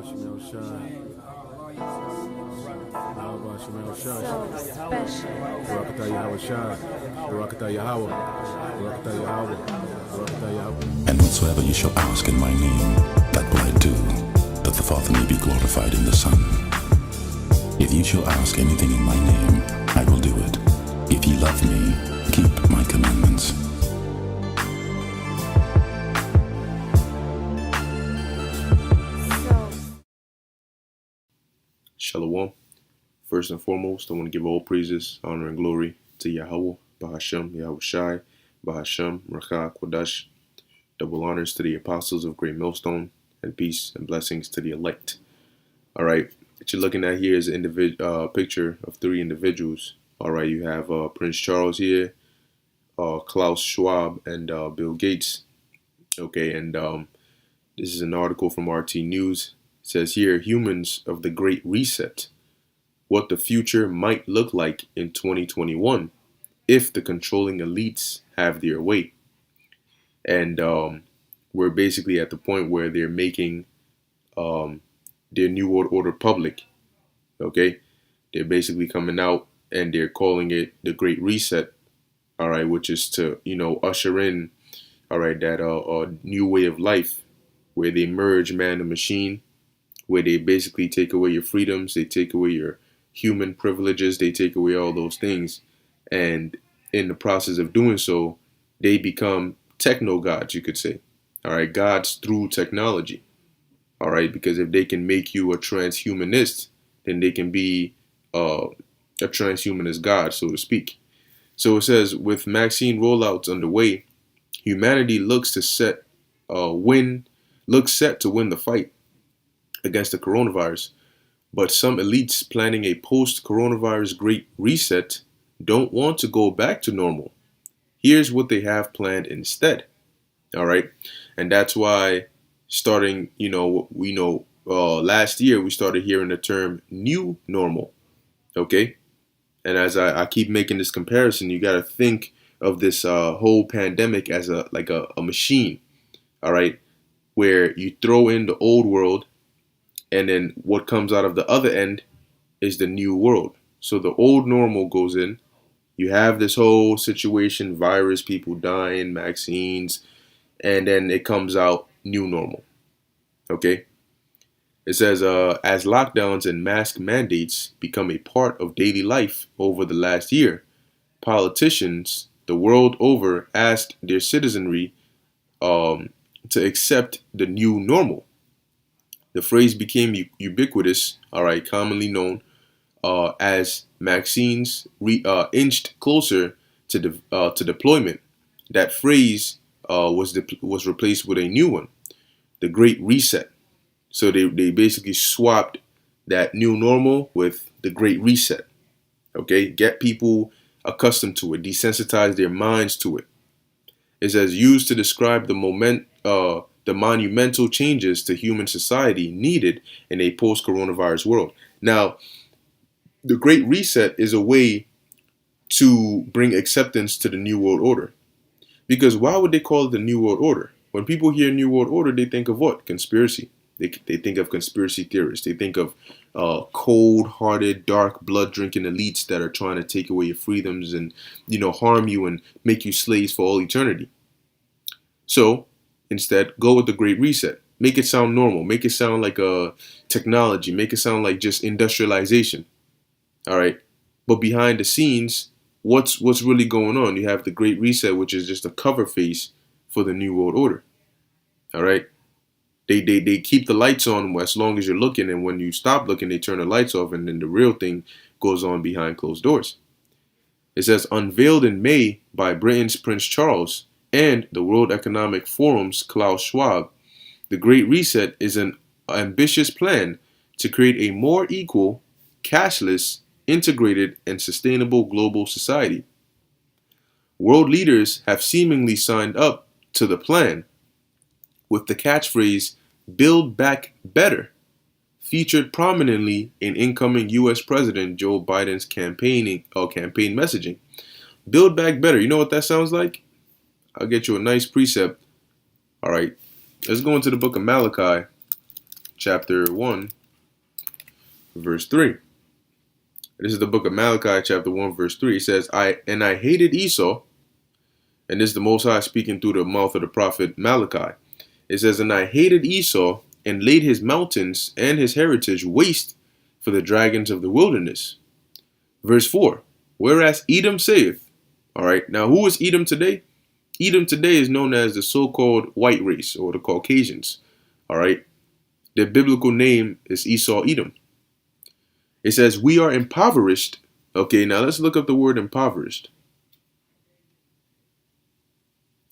And whatsoever you shall ask in my name, that will I do, that the Father may be glorified in the Son. If you shall ask anything in my name, I will do it. If ye love me, keep my commandments. Shalom. First and foremost, I want to give all praises, honor, and glory to Yahweh, Bahashem, Yahweh Shai, Bahashem, Rakha, Kodash. Double honors to the apostles of Great Millstone, and peace and blessings to the elect. All right, what you're looking at here is a picture of three individuals. All right, you have Prince Charles here, Klaus Schwab, and Bill Gates. Okay, and this is an article from RT News. It says here, humans of the Great Reset, what the future might look like in 2021 if the controlling elites have their way. And we're basically at the point where they're making their New World Order public. Okay, they're basically coming out and they're calling it the Great Reset. All right, which is to usher in that new way of life where they merge man and machine, where they basically take away your freedoms, they take away your human privileges, they take away all those things, and in the process of doing so, they become techno gods, you could say. All right, gods through technology. All right, because if they can make you a transhumanist, then they can be a transhumanist god, so to speak. So it says, with vaccine rollouts underway, humanity looks set to win the fight against the coronavirus. But some elites planning a post-coronavirus Great Reset don't want to go back to normal. Here's what they have planned instead. All right. And that's why starting, last year we started hearing the term new normal. Okay. And as I keep making this comparison, you got to think of this whole pandemic as a machine. All right. Where you throw in the old world, and then what comes out of the other end is the new world. So the old normal goes in. You have this whole situation, virus, people dying, vaccines, and then it comes out new normal. Okay? It says, as lockdowns and mask mandates become a part of daily life over the last year, politicians the world over asked their citizenry to accept the new normal. The phrase became ubiquitous, all right, commonly known as vaccines inched closer to deployment. That phrase was replaced with a new one, the Great Reset. So they basically swapped that new normal with the Great Reset. Okay, get people accustomed to it, desensitize their minds to it. It's as used to describe the monumental changes to human society needed in a post-coronavirus world. Now, the Great Reset is a way to bring acceptance to the New World Order. Because why would they call it the New World Order? When people hear New World Order, they think of what? Conspiracy. They think of conspiracy theorists. They think of cold-hearted, dark, blood-drinking elites that are trying to take away your freedoms and, harm you and make you slaves for all eternity. So, instead, go with the Great Reset. Make it sound normal. Make it sound like technology. Make it sound like just industrialization. All right. But behind the scenes, what's really going on? You have the Great Reset, which is just a cover face for the New World Order. All right. They keep the lights on as long as you're looking, and when you stop looking, they turn the lights off, and then the real thing goes on behind closed doors. It says, unveiled in May by Britain's Prince Charles and the World Economic Forum's Klaus Schwab, the Great Reset is an ambitious plan to create a more equal, cashless, integrated, and sustainable global society. World leaders have seemingly signed up to the plan, with the catchphrase, Build Back Better, featured prominently in incoming U.S. President Joe Biden's campaign messaging. Build Back Better. You know what that sounds like? I'll get you a nice precept. All right. Let's go into the book of Malachi, chapter 1, verse 3. This is the book of Malachi, chapter 1, verse 3. It says, I hated Esau, and this is the Most High speaking through the mouth of the prophet Malachi. It says, and I hated Esau, and laid his mountains and his heritage waste for the dragons of the wilderness. Verse 4, whereas Edom saith, all right, now who is Edom today? Edom today is known as the so-called white race, or the Caucasians, all right? Their biblical name is Esau Edom. It says, we are impoverished. Okay, now let's look up the word impoverished.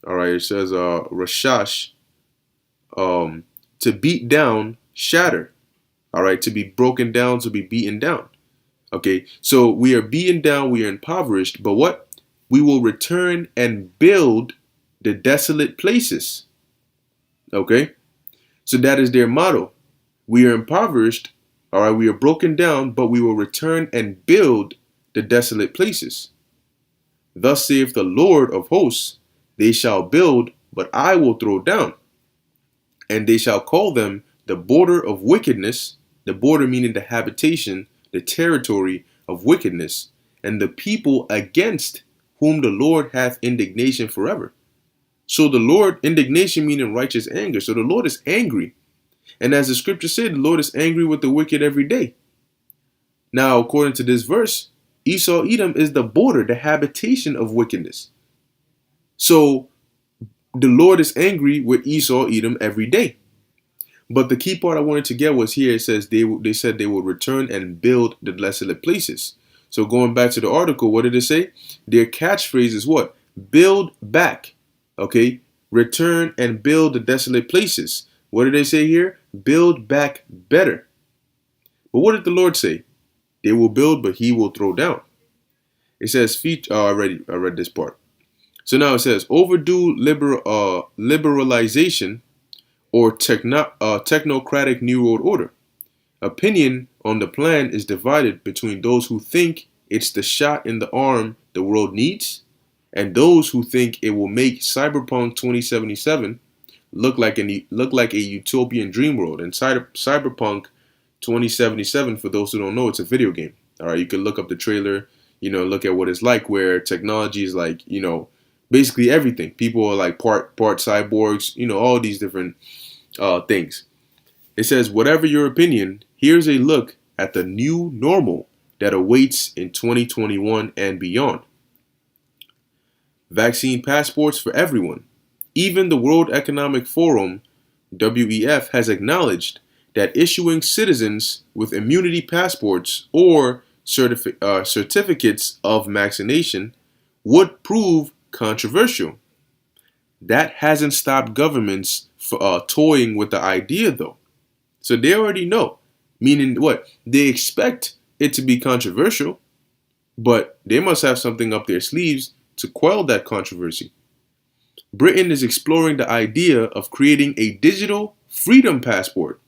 All right, it says, Rashash, to beat down, shatter. All right, to be broken down, to be beaten down. Okay, so we are beaten down, we are impoverished, but what? We will return and build the desolate places. Okay, so that is their motto. We are impoverished, all right, we are broken down, but we will return and build the desolate places. Thus saith the Lord of hosts, they shall build, but I will throw down. And they shall call them the border of wickedness, the border meaning the habitation, the territory of wickedness, and the people against whom the Lord hath indignation forever. So the Lord, indignation meaning righteous anger. So the Lord is angry. And as the scripture said, the Lord is angry with the wicked every day. Now, according to this verse, Esau Edom is the border, the habitation of wickedness. So the Lord is angry with Esau Edom every day. But the key part I wanted to get was here. It says they said they will return and build the desolate places. So going back to the article, what did it say? Their catchphrase is what? Build back. Okay. Return and build the desolate places. What did they say here? Build back better. But what did the Lord say? They will build, but he will throw down. It says, I read this part. So now it says, overdue liberalization or technocratic New World Order. Opinion on the plan is divided between those who think it's the shot in the arm the world needs and those who think it will make Cyberpunk 2077 look like a utopian dream world. And Cyberpunk 2077, for those who don't know, it's a video game. All right, you can look up the trailer, look at what it's like, where technology is like, basically everything. People are like part cyborgs, all these different things. It says, whatever your opinion, here's a look at the new normal that awaits in 2021 and beyond. Vaccine passports for everyone. Even the World Economic Forum, WEF, has acknowledged that issuing citizens with immunity passports or certificates of vaccination would prove controversial. That hasn't stopped governments toying with the idea, though. So they already know. Meaning what? They expect it to be controversial, but they must have something up their sleeves to quell that controversy. Britain is exploring the idea of creating a digital freedom passport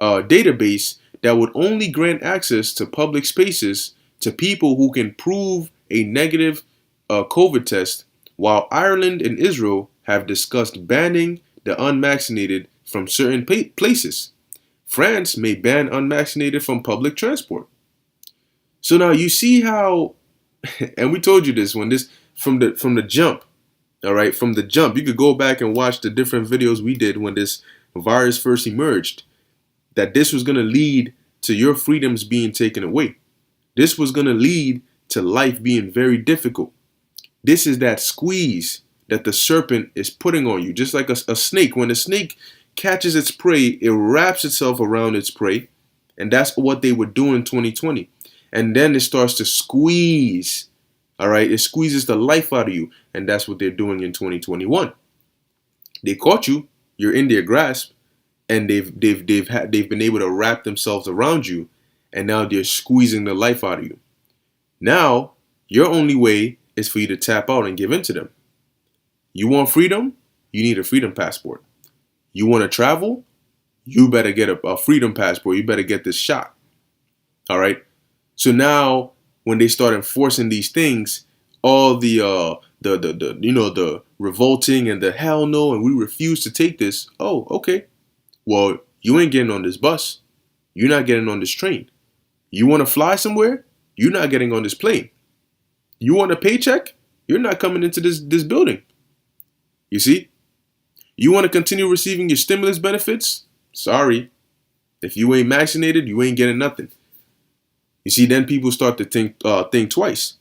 database that would only grant access to public spaces to people who can prove a negative COVID test, while Ireland and Israel have discussed banning the unvaccinated from certain places. France may ban unvaccinated from public transport. So now you see how, and we told you this when this from the jump, all right, from the jump. You could go back and watch the different videos we did when this virus first emerged, that this was going to lead to your freedoms being taken away. This was going to lead to life being very difficult. This is that squeeze that the serpent is putting on you, just like a snake. When a snake catches its prey, it wraps itself around its prey, and that's what they would do in 2020. And then it starts to squeeze. All right, it squeezes the life out of you, and that's what they're doing in 2021. They caught you, you're in their grasp, and they've been able to wrap themselves around you, and now they're squeezing the life out of you. Now, your only way is for you to tap out and give in to them. You want freedom? You need a freedom passport. You want to travel? You better get a freedom passport. You better get this shot. All right. So now, when they start enforcing these things, all the revolting and the hell no, and we refuse to take this. Oh, okay. Well, You ain't getting on this bus. You're not getting on this train. You want to fly somewhere? You're not getting on this plane. You want a paycheck? You're not coming into this building. You see? You want to continue receiving your stimulus benefits? Sorry. If you ain't vaccinated, you ain't getting nothing. You see, then people start to think twice.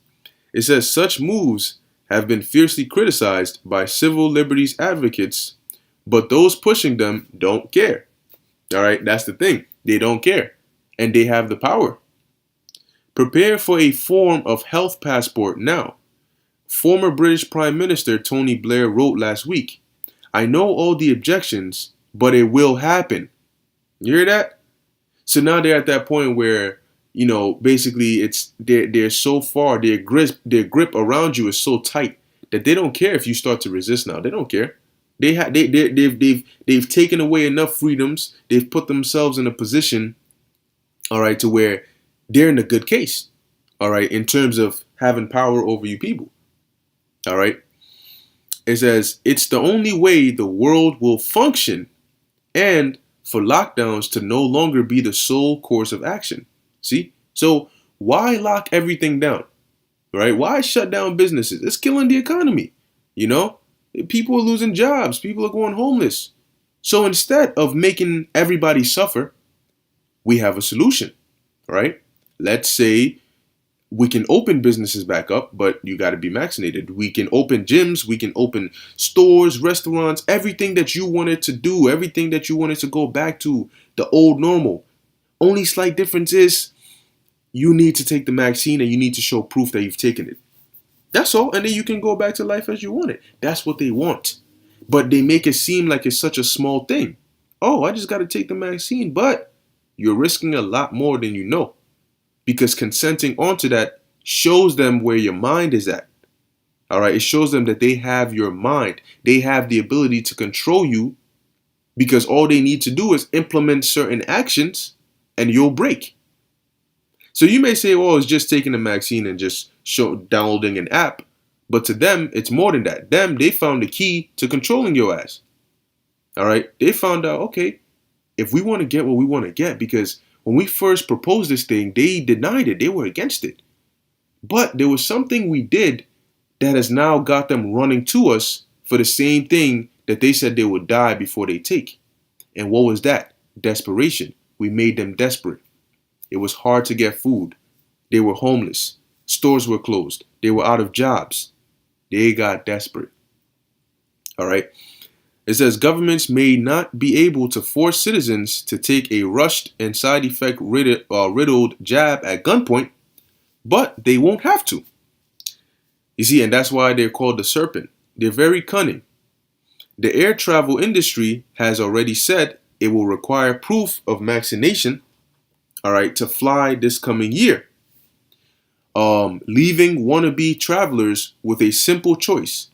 It says such moves have been fiercely criticized by civil liberties advocates, but those pushing them don't care. All right, that's the thing. They don't care, and they have the power. Prepare for a form of health passport now. Former British Prime Minister Tony Blair wrote last week, I know all the objections, but it will happen. You hear that? So now they're at that point where, basically they're so far, their grip around you is so tight that they don't care if you start to resist now. They don't care. They've taken away enough freedoms. They've put themselves in a position, all right, to where they're in a good case, all right, in terms of having power over you people. All right. It says it's the only way the world will function and for lockdowns to no longer be the sole course of action. See? So why lock everything down? Right? Why shut down businesses? It's killing the economy. People are losing jobs. People are going homeless. So instead of making everybody suffer, we have a solution. Right? Let's say we can open businesses back up, but you got to be vaccinated. We can open gyms, we can open stores, restaurants, everything that you wanted to do, everything that you wanted to go back to the old normal. Only slight difference is you need to take the vaccine and you need to show proof that you've taken it. That's all. And then you can go back to life as you want it. That's what they want. But they make it seem like it's such a small thing. Oh, I just got to take the vaccine. But you're risking a lot more than you know. Because consenting onto that shows them where your mind is at. All right. It shows them that they have your mind. They have the ability to control you because all they need to do is implement certain actions and you'll break. So you may say, well, it's just taking the vaccine and just downloading an app. But to them, it's more than that. They found the key to controlling your ass. All right. They found out, okay, if we want to get what we want to get, because when we first proposed this thing, they denied it. They were against it. But there was something we did that has now got them running to us for the same thing that they said they would die before they take. And what was that? Desperation. We made them desperate. It was hard to get food. They were homeless. Stores were closed. They were out of jobs. They got desperate. All right. It says governments may not be able to force citizens to take a rushed and side effect riddled jab at gunpoint, but they won't have to. You see, and that's why they're called the serpent. They're very cunning. The air travel industry has already said it will require proof of vaccination, all right, to fly this coming year. Leaving wannabe travelers with a simple choice: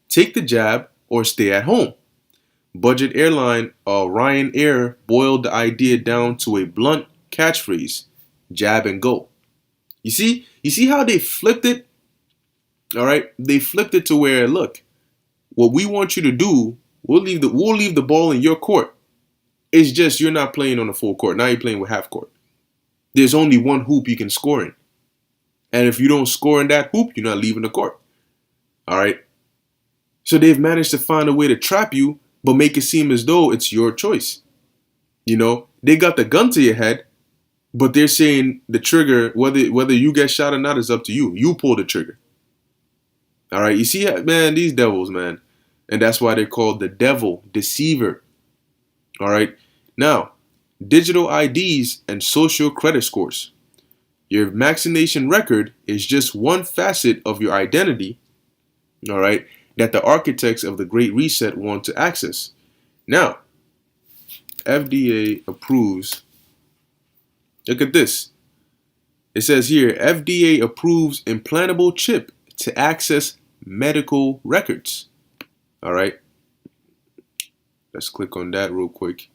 take the jab or stay at home. Budget airline Ryanair boiled the idea down to a blunt catchphrase: jab and go. You see how they flipped it? All right, they flipped it to where, look, what we want you to do, we'll leave the ball in your court. It's just you're not playing on the full court. Now you're playing with half court. There's only one hoop you can score in. And if you don't score in that hoop, you're not leaving the court. All right. So they've managed to find a way to trap you, but make it seem as though it's your choice. They got the gun to your head, but they're saying the trigger, whether you get shot or not, is up to you. You pull the trigger. All right. You see, man, these devils, man. And that's why they're called the devil, deceiver. All right. Now, digital IDs and social credit scores. Your vaccination record is just one facet of your identity, all right, that the architects of the Great Reset want to access. Now, FDA approves. Look at this. It says here, FDA approves implantable chip to access medical records. All right. Let's click on that real quick.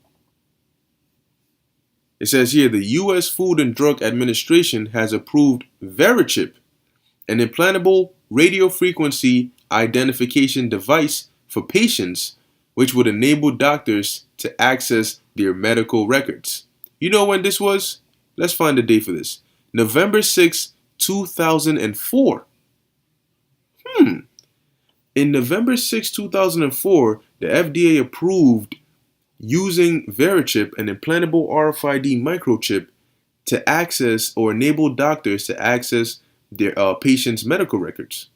It says here, the U.S. Food and Drug Administration has approved VeriChip, an implantable radio frequency identification device for patients which would enable doctors to access their medical records. You know when this was? Let's find the date for this. November 6, 2004. In November 6, 2004, the FDA approved using Verichip, an implantable RFID microchip, to access or enable doctors to access their patients' medical records.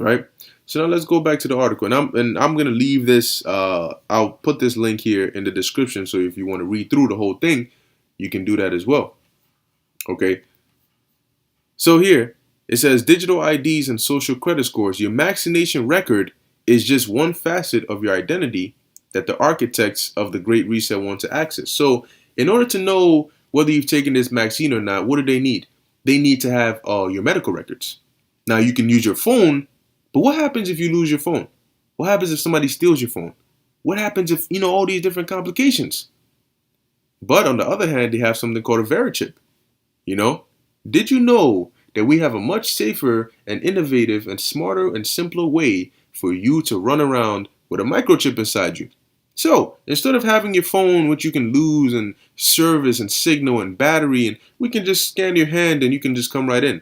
Right? So now let's go back to the article, and I'm gonna leave this. I'll put this link here in the description, so if you want to read through the whole thing, you can do that as well. Okay. So here it says digital IDs and social credit scores. Your vaccination record is just one facet of your identity that the architects of the Great Reset want to access. So in order to know whether you've taken this vaccine or not, what do they need? They need to have your medical records. Now you can use your phone, but what happens if you lose your phone? What happens if somebody steals your phone? What happens if, all these different complications? But on the other hand, they have something called a Verichip. Did you know that we have a much safer and innovative and smarter and simpler way for you to run around with a microchip inside you? So instead of having your phone, which you can lose and service and signal and battery, and we can just scan your hand and you can just come right in.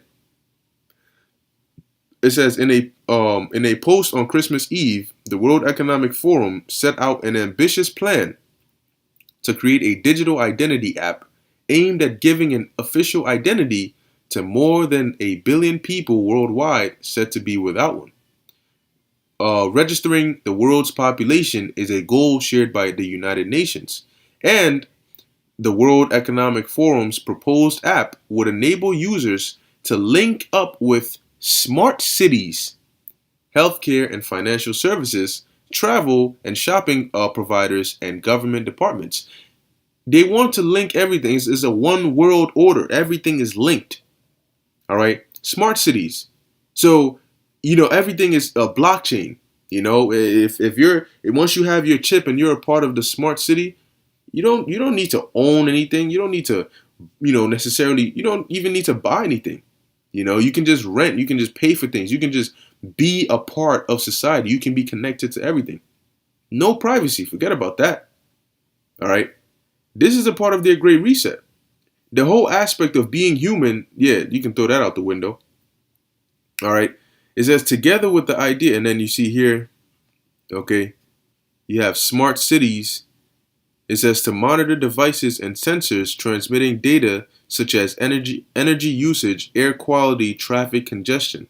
It says in a post on Christmas Eve, the World Economic Forum set out an ambitious plan to create a digital identity app aimed at giving an official identity to more than 1 billion people worldwide said to be without one. Registering the world's population is a goal shared by the United Nations, and the World Economic Forum's proposed app would enable users to link up with smart cities, healthcare and financial services, travel and shopping providers, and government departments. They want to link everything. It's a one world order. Everything is linked. All right. Smart cities. So, everything is a blockchain. Once you have your chip and you're a part of the smart city, you don't need to own anything. You don't need to, necessarily, you don't even need to buy anything. You can just rent. You can just pay for things. You can just be a part of society. You can be connected to everything. No privacy. Forget about that. All right. This is a part of their Great Reset. The whole aspect of being human, you can throw that out the window. All right. It says together with the idea, and then you see here, okay, you have smart cities. It says to monitor devices and sensors transmitting data such as energy usage, air quality, traffic congestion.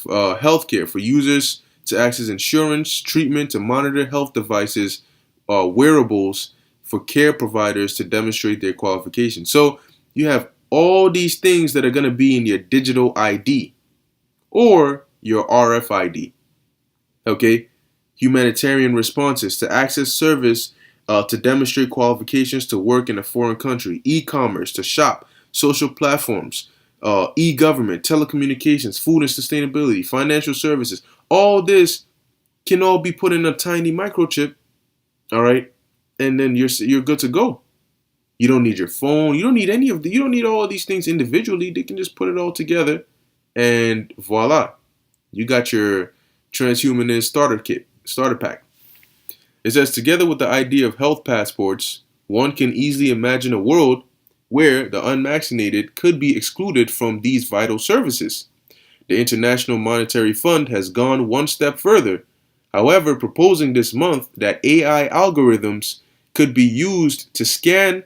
Healthcare for users to access insurance, treatment, to monitor health devices, wearables for care providers to demonstrate their qualifications. So you have all these things that are going to be in your digital ID or your RFID. Okay, humanitarian responses to access service. To demonstrate qualifications to work in a foreign country, e-commerce, to shop, social platforms, e-government, telecommunications, food and sustainability, financial services. All this can all be put in a tiny microchip, all right? And then you're good to go. You don't need your phone. You don't need you don't need all of these things individually. They can just put it all together, and voila, you got your transhumanist starter pack. It says, together with the idea of health passports, one can easily imagine a world where the unvaccinated could be excluded from these vital services. The International Monetary Fund has gone one step further, however, proposing this month that AI algorithms could be used to scan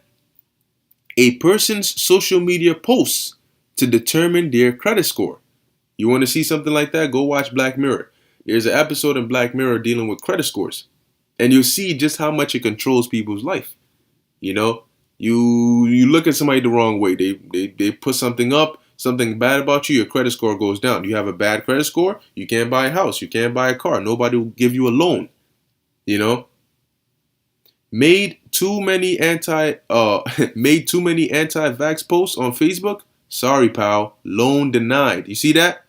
a person's social media posts to determine their credit score. You want to see something like that? Go watch Black Mirror. There's an episode in Black Mirror dealing with credit scores. And you'll see just how much it controls people's life. You look at somebody the wrong way. They put something up, something bad about you, your credit score goes down. You have a bad credit score, you can't buy a house, you can't buy a car. Nobody will give you a loan. Made too many anti-vax posts on Facebook. Sorry, pal. Loan denied. You see that?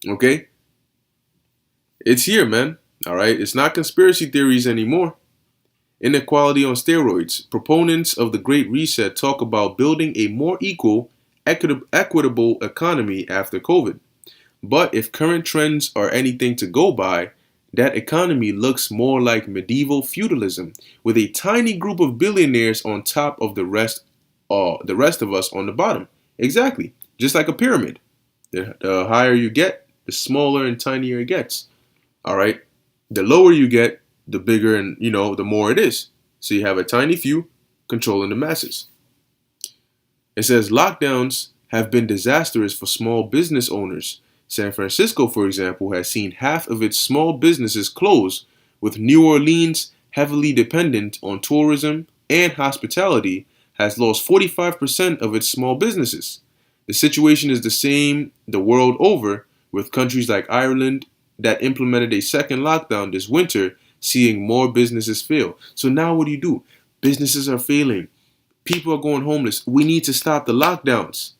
Okay. It's here, man. All right, it's not conspiracy theories anymore. Inequality on steroids. Proponents of the Great Reset talk about building a more equal, equitable economy after COVID. But if current trends are anything to go by, that economy looks more like medieval feudalism, with a tiny group of billionaires on top of the rest of us on the bottom. Exactly, just like a pyramid. The higher you get, the smaller and tinier it gets. All right, the lower you get, the bigger and the more it is. So you have a tiny few controlling the masses. It says lockdowns have been disastrous for small business owners. San Francisco, for example, has seen half of its small businesses close, with New Orleans, heavily dependent on tourism and hospitality, has lost 45% of its small businesses. The situation is the same the world over, with countries like Ireland that implemented a second lockdown this winter seeing more businesses fail. So now what do? Businesses are failing. People are going homeless. We need to stop the lockdowns.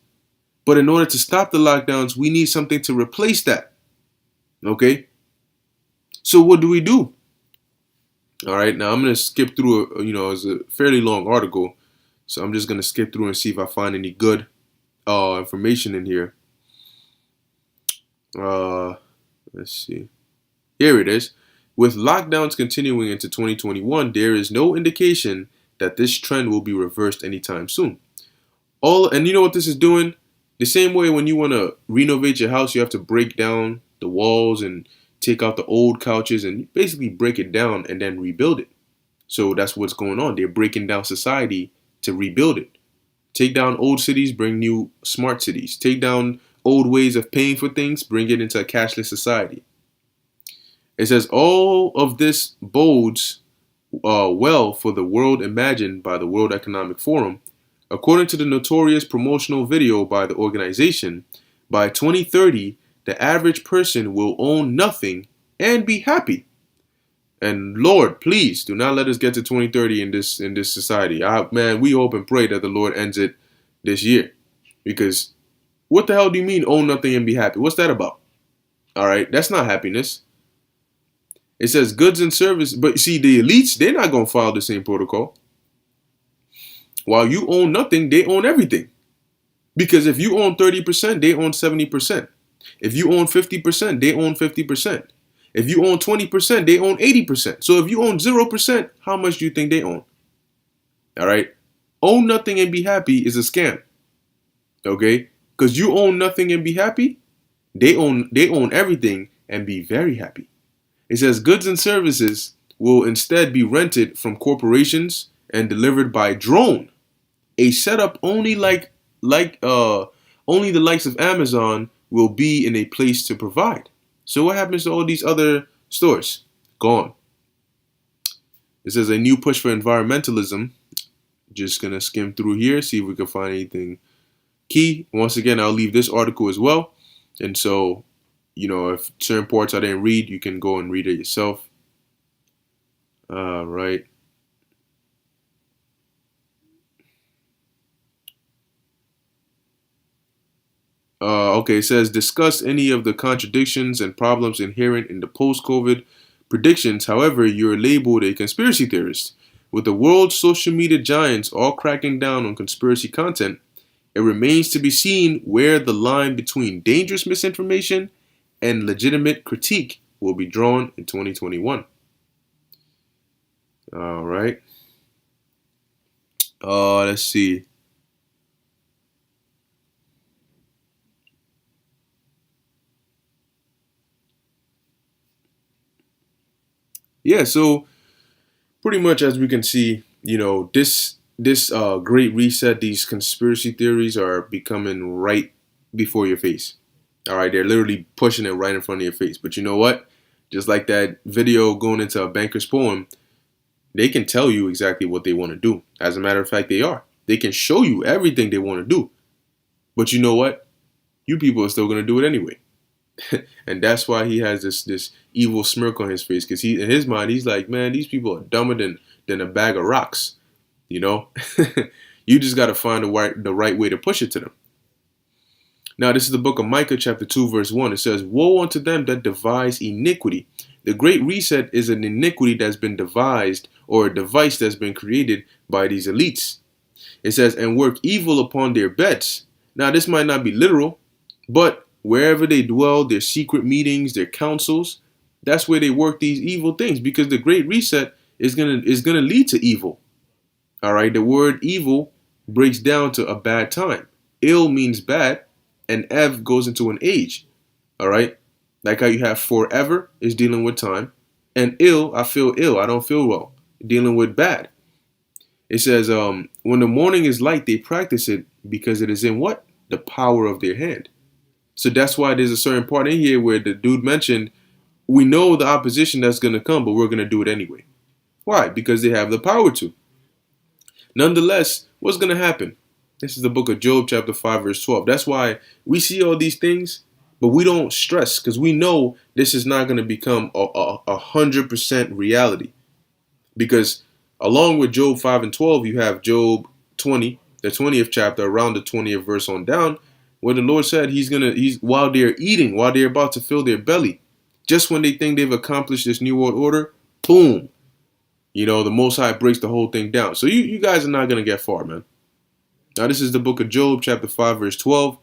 But in order to stop the lockdowns, we need something to replace that. Okay? So what do? All right, now I'm going to skip through, it's a fairly long article. So I'm just going to skip through and see if I find any good information in here. Let's see. Here it is. With lockdowns continuing into 2021, there is no indication that this trend will be reversed anytime soon. And you know what this is doing? The same way when you want to renovate your house, you have to break down the walls and take out the old couches and basically break it down and then rebuild it. So that's what's going on. They're breaking down society to rebuild it. Take down old cities, bring new smart cities. Take down old ways of paying for things, bring it into a cashless society. It says all of this bodes well for the world imagined by the World Economic Forum. According to the notorious promotional video by the organization, by 2030, the average person will own nothing and be happy. And Lord, please do not let us get to 2030 in this society. Man, we hope and pray that the Lord ends it this year. Because what the hell do you mean own nothing and be happy? What's that about? All right, that's not happiness. It says goods and service, but see, the elites, they're not going to follow the same protocol. While you own nothing, they own everything. Because if you own 30%, they own 70%. If you own 50%, they own 50%. If you own 20%, they own 80%. So if you own 0%, how much do you think they own? All right. Own nothing and be happy is a scam. Okay? Because you own nothing and be happy, they own everything and be very happy. It says goods and services will instead be rented from corporations and delivered by drone. A setup only only the likes of Amazon will be in a place to provide. So what happens to all these other stores? Gone. It says a new push for environmentalism. Just gonna skim through here, see if we can find anything key. Once again, I'll leave this article as well. And so, if certain parts I didn't read, you can go and read it yourself. Right. Okay, it says discuss any of the contradictions and problems inherent in the post-COVID predictions. However, you're labeled a conspiracy theorist. With the world's social media giants all cracking down on conspiracy content, it remains to be seen where the line between dangerous misinformation and legitimate critique will be drawn in 2021. All right. Let's see. Yeah, so pretty much as we can see, this great reset, these conspiracy theories are becoming right before your face. All right, they're literally pushing it right in front of your face. But you know what? Just like that video going into a banker's poem, they can tell you exactly what they want to do. As a matter of fact, they are. They can show you everything they want to do. But you know what? You people are still going to do it anyway. And that's why he has this evil smirk on his face, because in his mind, he's like, man, these people are dumber than a bag of rocks. You just got to find the right way to push it to them. Now, this is the book of Micah, chapter 2, verse 1. It says, woe unto them that devise iniquity. The great reset is an iniquity that's been devised, or a device that's been created by these elites. It says, and work evil upon their beds. Now, this might not be literal, but wherever they dwell, their secret meetings, their councils, That's where they work these evil things, because the Great Reset is gonna lead to evil. All right, the word evil breaks down to a bad time. Ill means bad, and ev goes into an age. All right, like how you have forever is dealing with time, and ill, I feel ill, I don't feel well, dealing with bad. It says, when the morning is light, they practice it because it is in what? The power of their hand. So that's why there's a certain part in here where the dude mentioned, we know the opposition that's going to come, but we're going to do it anyway. Why? Because they have the power to. Nonetheless, what's going to happen? This is the book of Job, chapter 5, verse 12. That's why we see all these things, but we don't stress, because we know this is not going to become a 100% reality. Because along with Job 5 and 12, you have Job 20, the 20th chapter, around the 20th verse on down, where the Lord said he's while they're eating, while they're about to fill their belly, just when they think they've accomplished this new world order, boom, the Most High breaks the whole thing down. So you guys are not going to get far, man. Now this is the book of Job, chapter 5, verse 12.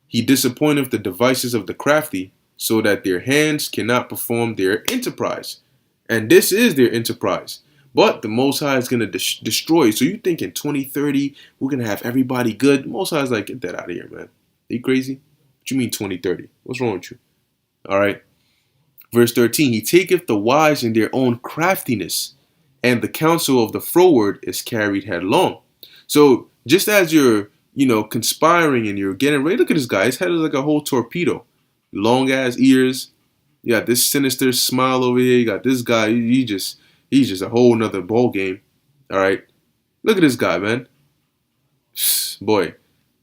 He disappointeth the devices of the crafty, so that their hands cannot perform their enterprise. And this is their enterprise. But the Most High is going to destroy. So you think in 2030, we're going to have everybody good? The Most High is like, get that out of here, man. Are you crazy? What you mean 2030? What's wrong with you? All right. Verse 13, he taketh the wise in their own craftiness, and the counsel of the froward is carried headlong. So just as you're, conspiring and you're getting ready, look at this guy. His head is like a whole torpedo. Long ass ears. You got this sinister smile over here. You got this guy. He's just a whole nother ball game. All right. Look at this guy, man. Boy,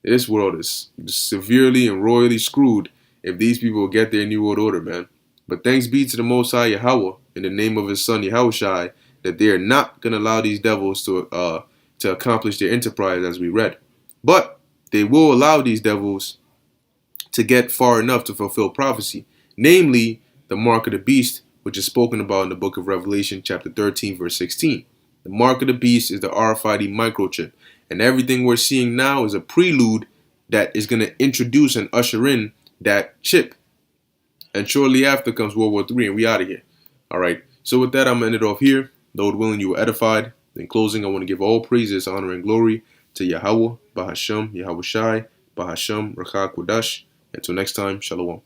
this world is severely and royally screwed if these people get their new world order, man. But thanks be to the Most High Yahweh, in the name of his son Yahushai, that they are not going to allow these devils to accomplish their enterprise, as we read. But they will allow these devils to get far enough to fulfill prophecy, namely the mark of the beast, which is spoken about in the book of Revelation, chapter 13, verse 16. The mark of the beast is the RFID microchip, and everything we're seeing now is a prelude that is going to introduce and usher in that chip. And shortly after comes World War III, and we out of here. All right. So with that, I'm going to end it off here. Lord willing, you were edified. In closing, I want to give all praises, honor, and glory to Yahweh, Bahasham, Yahushai, Bahasham, Rakha Kodash. Until next time, Shalom.